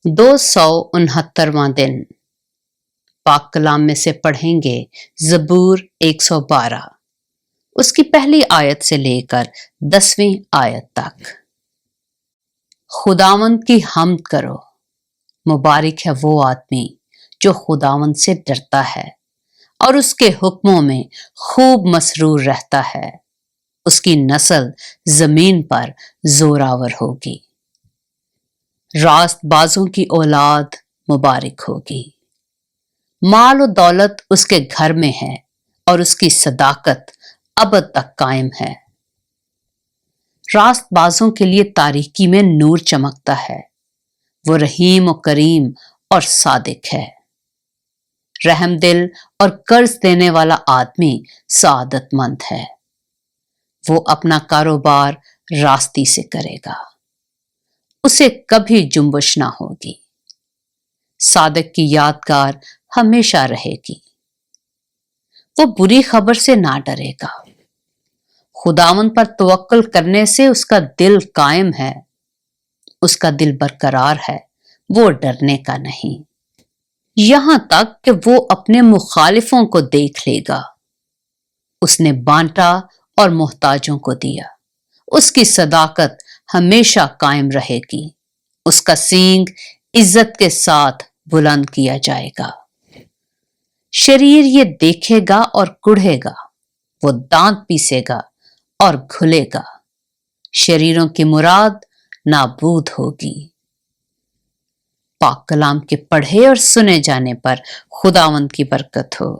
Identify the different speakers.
Speaker 1: 269واں دن پاک کلام میں سے پڑھیں گے زبور 112، اس کی پہلی آیت سے لے کر 10ویں آیت تک۔ خداوند کی حمد کرو، مبارک ہے وہ آدمی جو خداوند سے ڈرتا ہے اور اس کے حکموں میں خوب مسرور رہتا ہے، اس کی نسل زمین پر زوراور ہوگی۔ راست بازوں کی اولاد مبارک ہوگی، مال و دولت اس کے گھر میں ہے اور اس کی صداقت ابد تک قائم ہے۔ راست بازوں کے لیے تاریکی میں نور چمکتا ہے، وہ رحیم و کریم اور صادق ہے۔ رحم دل اور قرض دینے والا آدمی سعادت مند ہے، وہ اپنا کاروبار راستی سے کرے گا، اسے کبھی جنبش نہ ہوگی۔ صادق کی یادگار ہمیشہ رہے گی، وہ بری خبر سے نہ ڈرے گا۔ خداوند پر توکل کرنے سے اس کا دل قائم ہے، اس کا دل برقرار ہے، وہ ڈرنے کا نہیں۔ یہاں تک کہ وہ اپنے مخالفوں کو دیکھ لے گا۔ اس نے بانٹا اور محتاجوں کو دیا، اس کی صداقت ہمیشہ قائم رہے گی، اس کا سینگ عزت کے ساتھ بلند کیا جائے گا۔ شریر یہ دیکھے گا اور کڑھے گا، وہ دانت پیسے گا اور گھلے گا، شریروں کی مراد نابود ہوگی۔ پاک کلام کے پڑھے اور سنے جانے پر خداوند کی برکت ہو۔